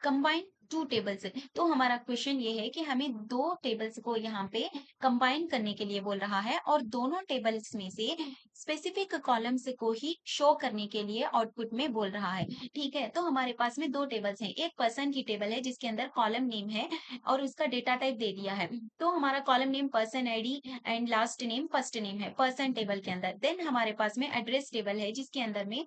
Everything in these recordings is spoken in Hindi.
Combine to tables. तो हमारा क्वेश्चन ये है कि हमें दो टेबल्स को यहाँ पे कंबाइन करने के लिए बोल रहा है और दोनों टेबल्स में से स्पेसिफिक कॉलम्स को ही शो करने के लिए आउटपुट में बोल रहा है। ठीक है, तो हमारे पास में दो टेबल्स हैं। एक पर्सन की टेबल है जिसके अंदर कॉलम नेम है और उसका डेटा टाइप दे दिया है। तो हमारा column name person ID and last name first name है पर्सन टेबल के अंदर। देन हमारे पास में एड्रेस टेबल है जिसके अंदर में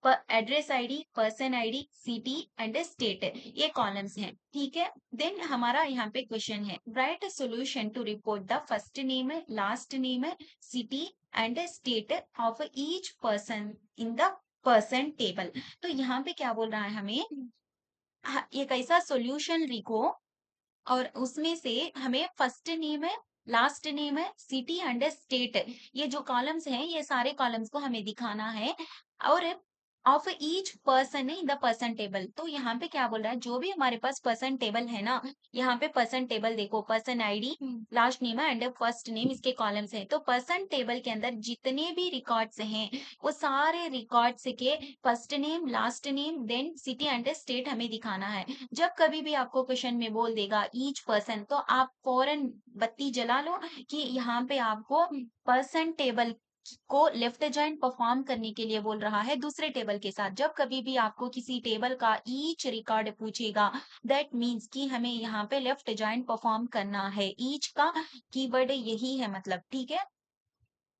address ID, person ID, city and state, ये कॉलम्स हैं। ठीक है, देन हमारा यहाँ पे क्वेश्चन है, write solution to report the first name, last name, city and state of each person in the person table. तो यहाँ पे क्या बोल रहा है हमें, एक ऐसा सोल्यूशन लिखो और उसमें से हमें फर्स्ट नेम है, लास्ट नेम है, सिटी एंड स्टेट, ये जो कॉलम्स हैं ये सारे कॉलम्स को हमें दिखाना है और of each person in the person table. तो यहाँ पे क्या बोल रहा है, जो भी हमारे पास पर्सन टेबल है ना, यहाँ पे पर्सन टेबल देखो, person ID, last name and first name इसके कॉलम्स हैं। तो पर्सन टेबल के अंदर जितने भी रिकॉर्ड्स हैं वो सारे रिकॉर्ड्स के first name, last name, then city and state हमें दिखाना है। जब कभी भी आपको क्वेश्चन में बोल देगा ईच पर्सन, तो आप फौरन बत्ती जला लो कि यहाँ पे आपको पर्सन टेबल को लेफ्ट जॉइन परफॉर्म करने के लिए बोल रहा है दूसरे टेबल के साथ। जब कभी भी आपको किसी टेबल का ईच रिकॉर्ड पूछेगा, दैट मीन्स कि हमें यहाँ पे लेफ्ट जॉइन परफॉर्म करना है। ईच का कीवर्ड यही है मतलब, ठीक है।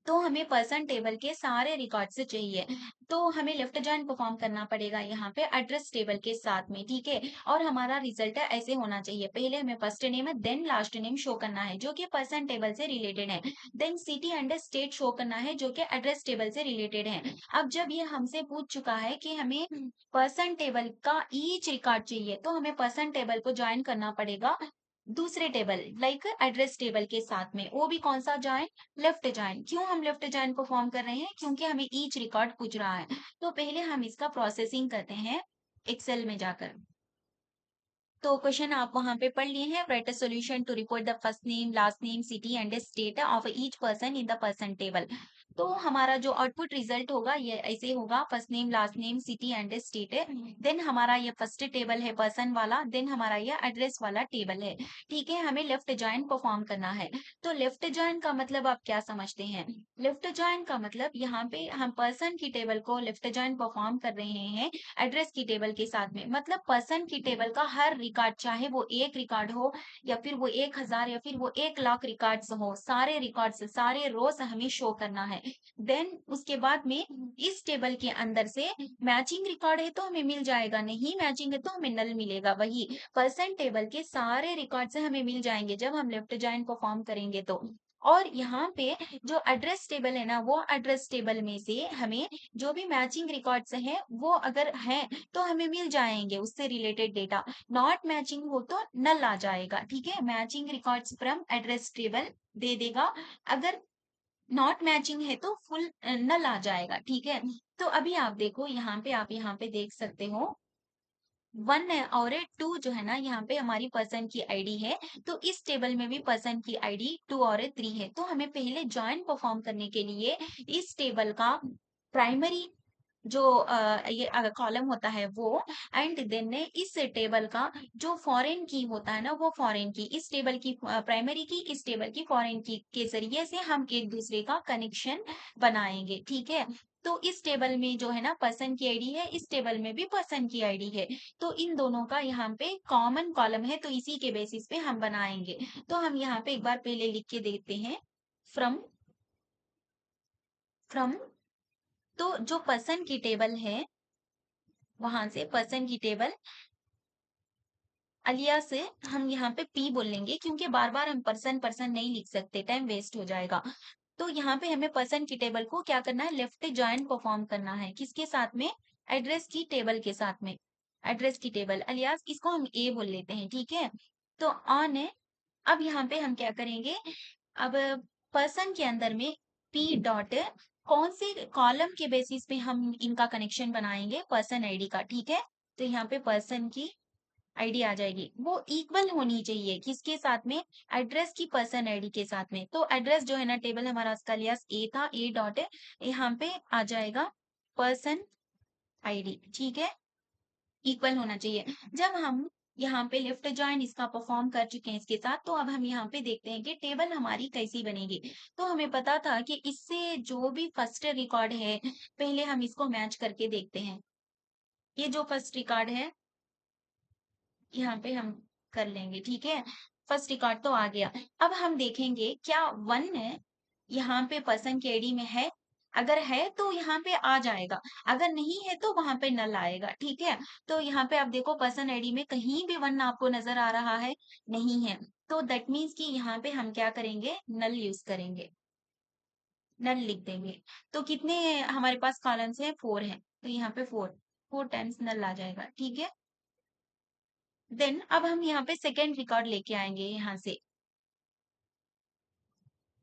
तो हमें पर्सन टेबल के सारे रिकॉर्ड से चाहिए, तो हमें लेफ्ट जॉइन परफॉर्म करना पड़ेगा यहाँ पे एड्रेस टेबल के साथ में। ठीक है, और हमारा रिजल्ट ऐसे होना चाहिए, पहले हमें फर्स्ट नेम है देन लास्ट नेम शो करना है जो कि पर्सन टेबल से रिलेटेड है, then city and state show करना है जो कि एड्रेस टेबल से रिलेटेड है। अब जब ये हमसे पूछ चुका है कि हमें पर्सन टेबल का ईच रिकॉर्ड चाहिए, तो हमें पर्सन टेबल को ज्वाइन करना पड़ेगा दूसरे टेबल लाइक एड्रेस टेबल के साथ में। वो भी कौन सा ज्वाइन, लेफ्ट जॉइन। क्यों हम लेफ्ट जॉइन परफॉर्म कर रहे हैं, क्योंकि हमें ईच रिकॉर्ड पूछ रहा है। तो पहले हम इसका प्रोसेसिंग करते हैं एक्सेल में जाकर। तो क्वेश्चन आप वहां पे पढ़ लिए हैं, write a solution to report the first name, last name, city and state of each person in the person table. तो हमारा जो आउटपुट रिजल्ट होगा ये ऐसे होगा, first name, last name, city and state है। देन हमारा ये फर्स्ट टेबल है पर्सन वाला, देन हमारा ये एड्रेस वाला टेबल है। ठीक है, हमें लेफ्ट जॉइन परफॉर्म करना है। तो लेफ्ट जॉइन का मतलब आप क्या समझते हैं, लेफ्ट जॉइन का मतलब यहाँ पे हम पर्सन की टेबल को लेफ्ट जॉइन परफॉर्म कर रहे हैं एड्रेस की टेबल के साथ में। मतलब पर्सन की टेबल का हर रिकॉर्ड, चाहे वो एक रिकॉर्ड हो या फिर वो 1000 या फिर वो 1 लाख रिकॉर्ड्स हो, सारे रिकॉर्ड्स, सारे रोज हमें शो करना है। देन उसके बाद में इस टेबल के अंदर से मैचिंग रिकॉर्ड है तो हमें मिल जाएगा, नहीं मैचिंग है तो हमें नल मिलेगा। वही पर्सन टेबल के सारे रिकॉर्ड से हमें मिल जाएंगे जब हम लेफ्ट जॉइन परफॉर्म करेंगे तो। और यहाँ पे जो एड्रेस टेबल है ना, वो एड्रेस टेबल में से हमें जो भी मैचिंग रिकॉर्ड्स हैं वो अगर हैं तो हमें मिल जाएंगे उससे रिलेटेड डेटा। नॉट मैचिंग हो तो नल आ जाएगा। ठीक है, matching records from address table दे देगा, अगर नॉट मैचिंग है तो फुल नल आ जाएगा। ठीक है, तो अभी आप देखो यहाँ पे, आप यहाँ पे देख सकते हो 1 और 2 जो है ना, यहाँ पे हमारी पर्सन की आईडी है, तो इस टेबल में भी पर्सन की आईडी 2 और 3 है। तो हमें पहले ज्वाइन परफॉर्म करने के लिए इस टेबल का प्राइमरी जो ये कॉलम होता है वो, एंड देन इस टेबल का जो फॉरेन की होता है ना, वो फॉरेन की, इस टेबल की प्राइमरी की, इस टेबल की फॉरेन की के जरिए से हम एक दूसरे का कनेक्शन बनाएंगे। ठीक है, तो इस टेबल में जो है ना पर्सन की आईडी है, इस टेबल में भी पर्सन की आईडी है, तो इन दोनों का यहाँ पे कॉमन कॉलम है, तो इसी के बेसिस पे हम बनाएंगे। तो हम यहाँ पे एक बार पहले लिख के देते हैं, फ्रॉम फ्रॉम तो जो पर्सन की टेबल है वहां से पर्सन की टेबल अलिया से हम यहाँ पे पी बोल लेंगे, क्योंकि बार बार हम पर्सन पर्सन नहीं लिख सकते, टाइम वेस्ट हो जाएगा। तो यहाँ पे हमें पर्सन की टेबल को क्या करना है, लेफ्ट जॉइन परफॉर्म करना है, किसके साथ में, एड्रेस की टेबल के साथ में। एड्रेस की टेबल अलियास इसको हम ए बोल लेते हैं। ठीक है, तो ऑन है। अब यहाँ पे हम क्या करेंगे, अब पर्सन के अंदर में पी डॉट कौन से कॉलम के बेसिस पे हम इनका कनेक्शन बनाएंगे, पर्सन आईडी का। ठीक है, तो यहाँ पे पर्सन की आईडी आ जाएगी, वो इक्वल होनी चाहिए किसके साथ में, एड्रेस की पर्सन आईडी के साथ में। तो एड्रेस जो है ना, टेबल हमारा उसका लिहाज ए था, ए डॉट यहाँ पे आ जाएगा पर्सन आईडी। ठीक है, इक्वल होना चाहिए। जब हम यहाँ पे लेफ्ट जॉइन इसका परफॉर्म कर चुके हैं इसके साथ। तो अब हम यहाँ पे देखते हैं कि टेबल हमारी कैसी बनेगी। तो हमें पता था कि इससे जो भी फर्स्ट रिकॉर्ड है, पहले हम इसको मैच करके देखते हैं। ये जो फर्स्ट रिकॉर्ड है, यहाँ पे हम कर लेंगे, ठीक है। फर्स्ट रिकॉर्ड तो आ गया। अब हम देखेंगे क्या 1 है यहाँ पे पर्सन के आईडी में है। अगर है तो यहाँ पे आ जाएगा, अगर नहीं है तो वहां पे नल आएगा, ठीक है। तो यहाँ पे आप देखो पर्सन आईडी में कहीं भी 1 आपको नजर आ रहा है, नहीं है। तो दैट मीन्स कि यहाँ पे हम क्या करेंगे, नल यूज करेंगे, नल लिख देंगे। तो कितने हमारे पास कॉलम्स हैं, 4 हैं। तो यहाँ पे 4 टाइम्स नल आ जाएगा, ठीक है। देन अब हम यहाँ पे सेकेंड रिकॉर्ड लेके आएंगे यहाँ से।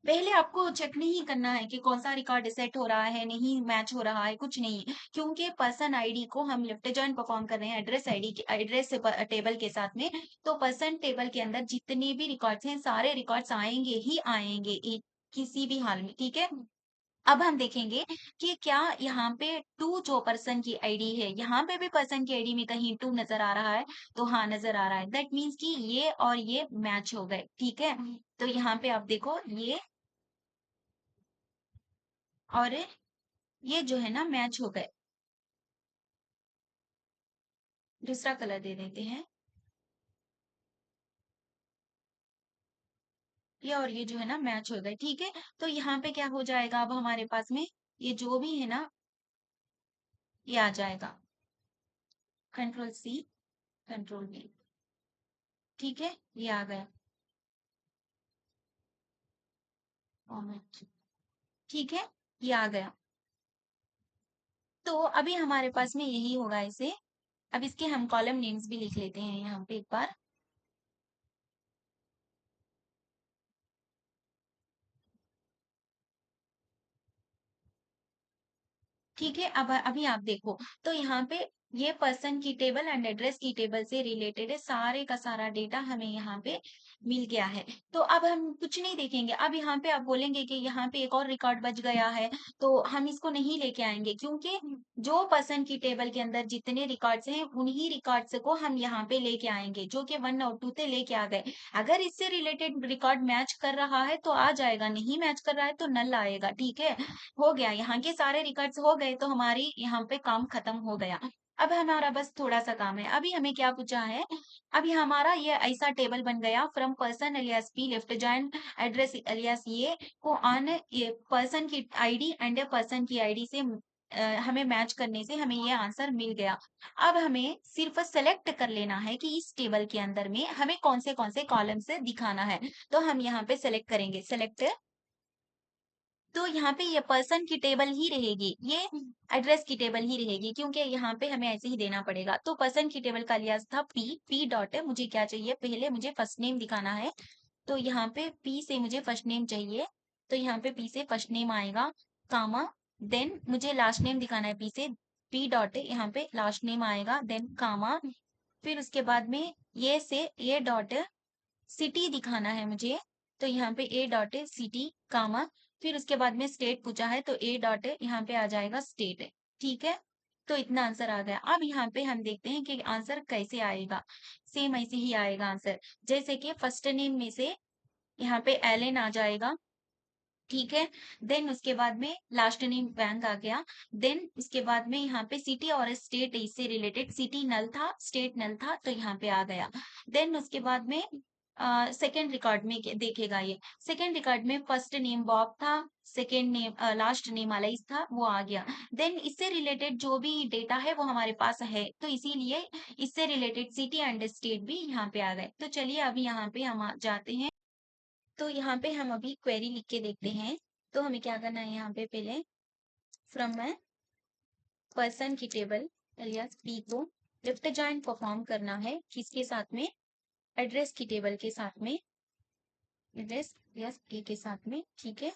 पहले आपको चेक नहीं करना है कि कौन सा रिकॉर्ड सेट हो रहा है, नहीं मैच हो रहा है, कुछ नहीं, क्योंकि पर्सन आईडी को हम लेफ्ट जॉइन परफॉर्म कर रहे हैं एड्रेस आईडी के एड्रेस टेबल के साथ में। तो पर्सन टेबल के अंदर जितने भी रिकॉर्ड्स हैं, सारे रिकॉर्ड्स आएंगे ही आएंगे, किसी भी हाल में, ठीक है। अब हम देखेंगे कि क्या यहाँ पे 2 जो पर्सन की आईडी है, यहाँ पे भी पर्सन की आईडी में कहीं 2 नजर आ रहा है। तो हाँ, नजर आ रहा है। दैट मीन्स कि ये और ये मैच हो गए, ठीक है। तो यहाँ पे आप देखो ये और ये जो है ना मैच हो गए। दूसरा कलर दे देते हैं। ये और ये जो है ना मैच हो गए, ठीक है। तो यहाँ पे क्या हो जाएगा, अब हमारे पास में ये जो भी है ना, ये आ जाएगा। कंट्रोल सी, कंट्रोल वी, ठीक है, ये आ गया फॉर्मेट, ठीक है, ये आ गया। तो अभी हमारे पास में यही होगा इसे। अब इसके हम कॉलम नेम्स भी लिख लेते हैं यहाँ पे एक बार। ठीक है। अब अभी आप देखो, तो यहाँ पे ये पर्सन की टेबल एंड एड्रेस की टेबल से रिलेटेड है, सारे का सारा डेटा हमें यहाँ पे मिल गया है। तो अब हम कुछ नहीं देखेंगे। अब यहाँ पे आप बोलेंगे कि यहाँ पे एक और रिकॉर्ड बच गया है, तो हम इसको नहीं लेके आएंगे, क्योंकि जो पर्सन की टेबल के अंदर जितने रिकॉर्ड्स हैं, उन्हीं रिकॉर्ड्स को हम यहाँ पे लेके आएंगे, जो कि 1 और 2 थे लेके आ गए। अगर इससे रिलेटेड रिकॉर्ड मैच कर रहा है तो आ जाएगा, नहीं मैच कर रहा है तो नल आएगा, ठीक है। हो गया, यहाँ के सारे रिकॉर्ड्स हो गए, तो हमारी यहाँ पे काम खत्म हो गया। अब हमारा बस थोड़ा सा काम है। अभी हमें क्या पूछा है, अभी हमारा ये ऐसा टेबल बन गया, from person alias P left join address alias ये को ऑन ये पर्सन की आईडी एंड पर्सन की आईडी से हमें मैच करने से हमें ये आंसर मिल गया। अब हमें सिर्फ सेलेक्ट कर लेना है कि इस टेबल के अंदर में हमें कौन से कॉलम से दिखाना है। तो हम यहाँ पे सेलेक्ट करेंगे, सेलेक्ट। तो यहाँ पे ये पर्सन की टेबल ही रहेगी, ये एड्रेस की टेबल ही रहेगी, क्योंकि यहाँ पे हमें ऐसे ही देना पड़ेगा। तो पर्सन की टेबल का लिया था पी डॉट है, मुझे क्या चाहिए, पहले मुझे फर्स्ट नेम दिखाना है। तो यहाँ पे पी से मुझे फर्स्ट नेम चाहिए। तो यहाँ पे पी से फर्स्ट नेम आएगा, कामा। देन मुझे लास्ट नेम दिखाना है, पी से पी डॉट है, यहाँ पे लास्ट नेम आएगा, देन कामा। फिर उसके बाद में ये से ए डॉट सिटी दिखाना है मुझे। तो यहाँ पे ए डॉट है सिटी, कामा। फिर उसके बाद में स्टेट पूछा है, तो ए डॉट है, यहाँ पे आ जाएगा स्टेट है, ठीक है। तो इतना आंसर आ गया। अब यहाँ पे हम देखते हैं कि आंसर कैसे आएगा। सेम ऐसे ही आएगा आंसर, जैसे कि फर्स्ट नेम में से यहाँ पे एलन आ जाएगा, ठीक है। देन उसके बाद में लास्ट नेम बैंक आ गया। देन उसके बाद में यहाँ पे सिटी और स्टेट इससे रिलेटेड, सिटी नल था, स्टेट नल था, तो यहाँ पे आ गया। देन उसके बाद में सेकेंड रिकॉर्ड में देखेगा ये, सेकेंड रिकॉर्ड में फर्स्ट नेम बॉब था, second name last name Alice था, वो आ गया। देन इससे रिलेटेड जो भी डेटा है वो हमारे पास है, तो इसीलिए इससे रिलेटेड सिटी एंड स्टेट भी यहाँ पे आ गए। तो चलिए अभी यहाँ पे हम जाते हैं। तो यहाँ पे हम अभी क्वेरी लिख के देखते हैं। तो हमें क्या करना है, यहाँ पे पहले फ्रॉम में पर्सन की टेबल एलियास पी को लेफ्ट जॉइन परफॉर्म करना है, किसके साथ में, एड्रेस की टेबल के साथ में, एड्रेस एलियास ए के साथ में, ठीक है।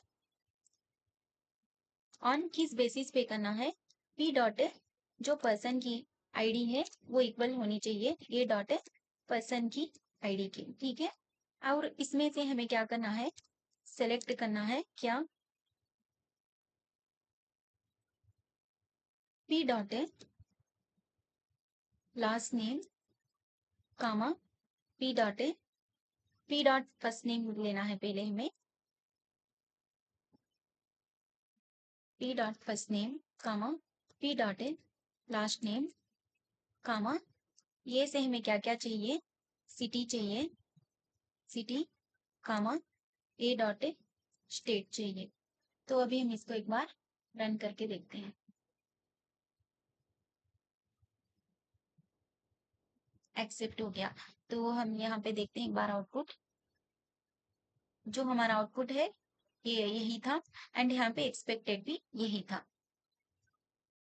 ऑन किस बेसिस पे करना है, पी डॉट जो पर्सन की आईडी है वो इक्वल होनी चाहिए ए डॉट पर्सन की आईडी की, ठीक है। और इसमें से हमें क्या करना है, सेलेक्ट करना है क्या, P dot last name, comma P dot A, P dot first name लेना है पहले हमें, P dot first name comma P dot A last name comma ये से हमें क्या क्या चाहिए, सिटी चाहिए, city comma A dot A state चाहिए। तो अभी हम इसको एक बार रन करके देखते हैं। एक्सेप्ट हो गया। तो हम यहाँ पे देखते हैं एक बार आउटपुट। जो हमारा आउटपुट है ये यही था, एंड यहाँ पे एक्सपेक्टेड भी यही था।